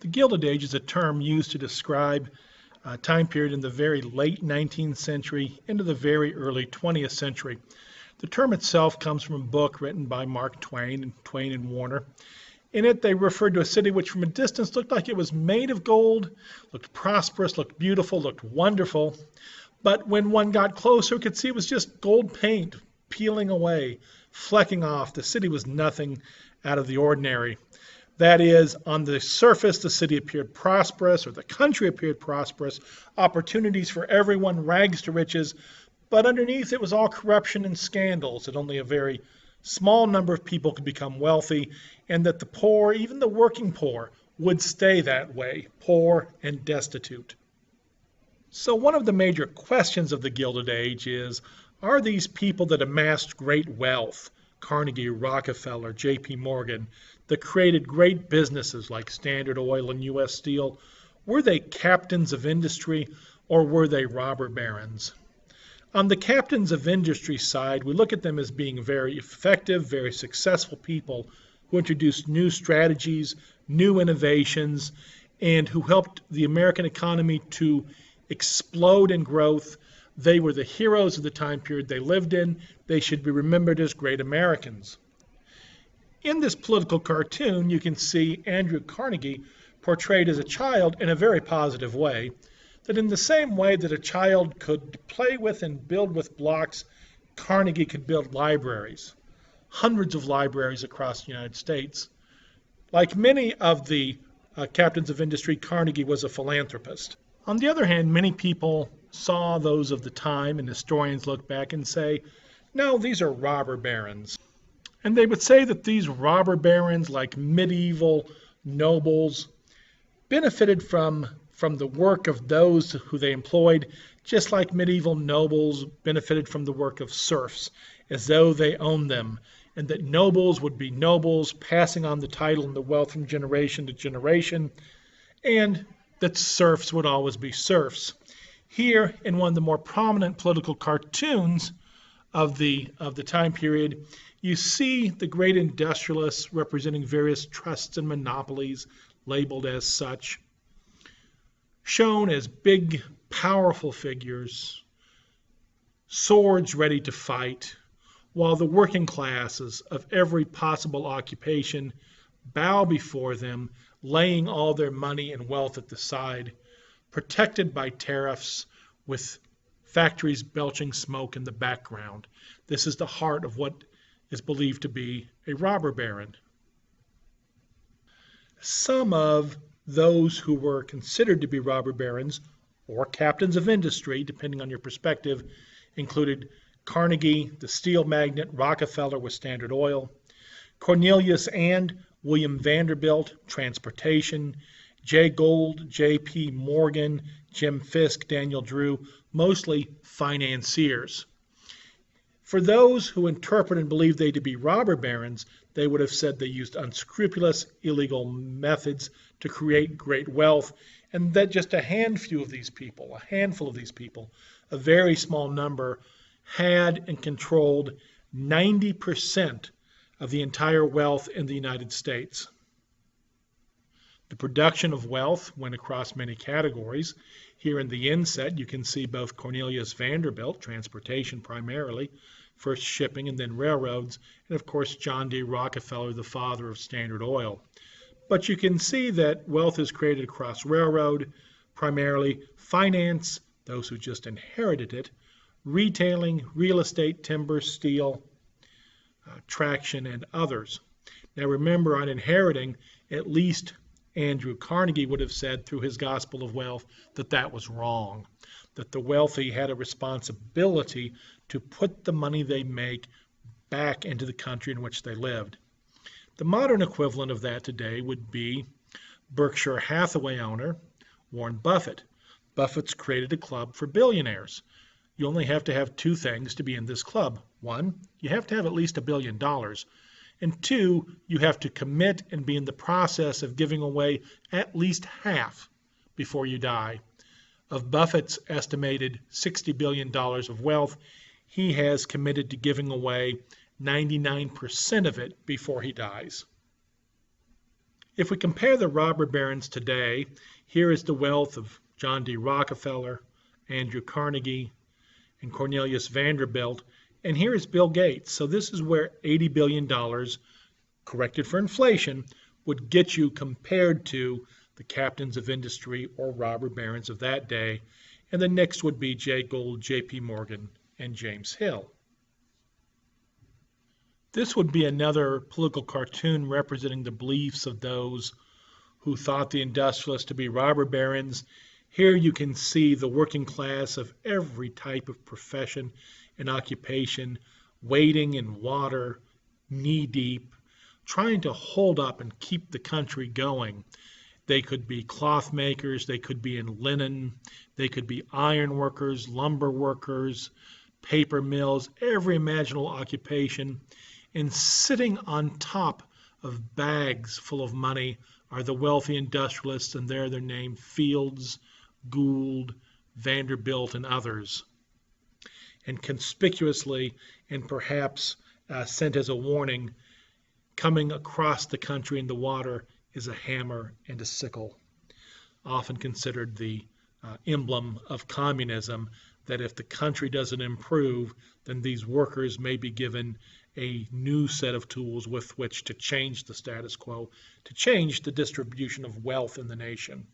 The Gilded Age is a term used to describe a time period in the very late 19th century into the very early 20th century. The term itself comes from a book written by Mark Twain and Warner. In it, they referred to a city which from a distance looked like it was made of gold, looked prosperous, looked beautiful, looked wonderful. But when one got closer, could see it was just gold paint peeling away, flecking off. The city was nothing out of the ordinary. That is, on the surface, the city appeared prosperous, or the country appeared prosperous, opportunities for everyone, rags to riches, but underneath it was all corruption and scandals, that only a very small number of people could become wealthy, and that the poor, even the working poor, would stay that way, poor and destitute. So one of the major questions of the Gilded Age is, are these people that amassed great wealth, Carnegie, Rockefeller, J.P. Morgan, that created great businesses like Standard Oil and U.S. Steel, were they captains of industry or were they robber barons? On the captains of industry side, we look at them as being very effective, very successful people who introduced new strategies, new innovations, and who helped the American economy to explode in growth. They were the heroes of the time period they lived in. They should be remembered as great Americans. In this political cartoon, you can see Andrew Carnegie portrayed as a child in a very positive way, that in the same way that a child could play with and build with blocks, Carnegie could build libraries, hundreds of libraries across the United States. Like many of the captains of industry, Carnegie was a philanthropist. On the other hand, many people saw those of the time, and historians look back and say, no, these are robber barons. And they would say that these robber barons, like medieval nobles, benefited from the work of those who they employed, just like medieval nobles benefited from the work of serfs, as though they owned them, and that nobles would be nobles, passing on the title and the wealth from generation to generation, and that serfs would always be serfs. Here, in one of the more prominent political cartoons of the time period, you see the great industrialists representing various trusts and monopolies, labeled as such, shown as big, powerful figures, swords ready to fight, while the working classes of every possible occupation bow before them, laying all their money and wealth at the side, protected by tariffs, with factories belching smoke in the background. This is the heart of what is believed to be a robber baron. Some of those who were considered to be robber barons, or captains of industry, depending on your perspective, included Carnegie, the steel magnate, Rockefeller with Standard Oil, Cornelius and William Vanderbilt, transportation, Jay Gould, J.P. Morgan, Jim Fisk, Daniel Drew, mostly financiers. For those who interpret and believe they to be robber barons, they would have said they used unscrupulous, illegal methods to create great wealth, and that just a handful of these people, a very small number, had and controlled 90% of the entire wealth in the United States. The production of wealth went across many categories. Here in the inset, you can see both Cornelius Vanderbilt, transportation primarily, first shipping and then railroads, and of course John D. Rockefeller, the father of Standard Oil. But you can see that wealth is created across railroad, primarily finance, those who just inherited it, retailing, real estate, timber, steel, traction, and others. Now remember, on inheriting, at least Andrew Carnegie would have said through his Gospel of Wealth that that was wrong, that the wealthy had a responsibility to put the money they make back into the country in which they lived. The modern equivalent of that today would be Berkshire Hathaway owner Warren Buffett. Buffett's created a club for billionaires. You only have to have two things to be in this club. One, you have to have at least $1 billion. And two, you have to commit and be in the process of giving away at least half before you die. Of Buffett's estimated $60 billion of wealth, he has committed to giving away 99% of it before he dies. If we compare the robber barons today, here is the wealth of John D. Rockefeller, Andrew Carnegie, and Cornelius Vanderbilt, and here is Bill Gates. So this is where $80 billion, corrected for inflation, would get you compared to the captains of industry or robber barons of that day, and the next would be Jay Gould, J.P. Morgan, and James Hill. This would be another political cartoon representing the beliefs of those who thought the industrialists to be robber barons. Here you can see the working class of every type of profession and occupation wading in water, knee deep, trying to hold up and keep the country going. They could be cloth makers, they could be in linen, they could be iron workers, lumber workers, paper mills, every imaginable occupation. And sitting on top of bags full of money are the wealthy industrialists, and there they're named Fields, Gould, Vanderbilt, and others. And conspicuously, and perhaps sent as a warning, coming across the country in the water is a hammer and a sickle, often considered the emblem of communism, that if the country doesn't improve, then these workers may be given a new set of tools with which to change the status quo, to change the distribution of wealth in the nation.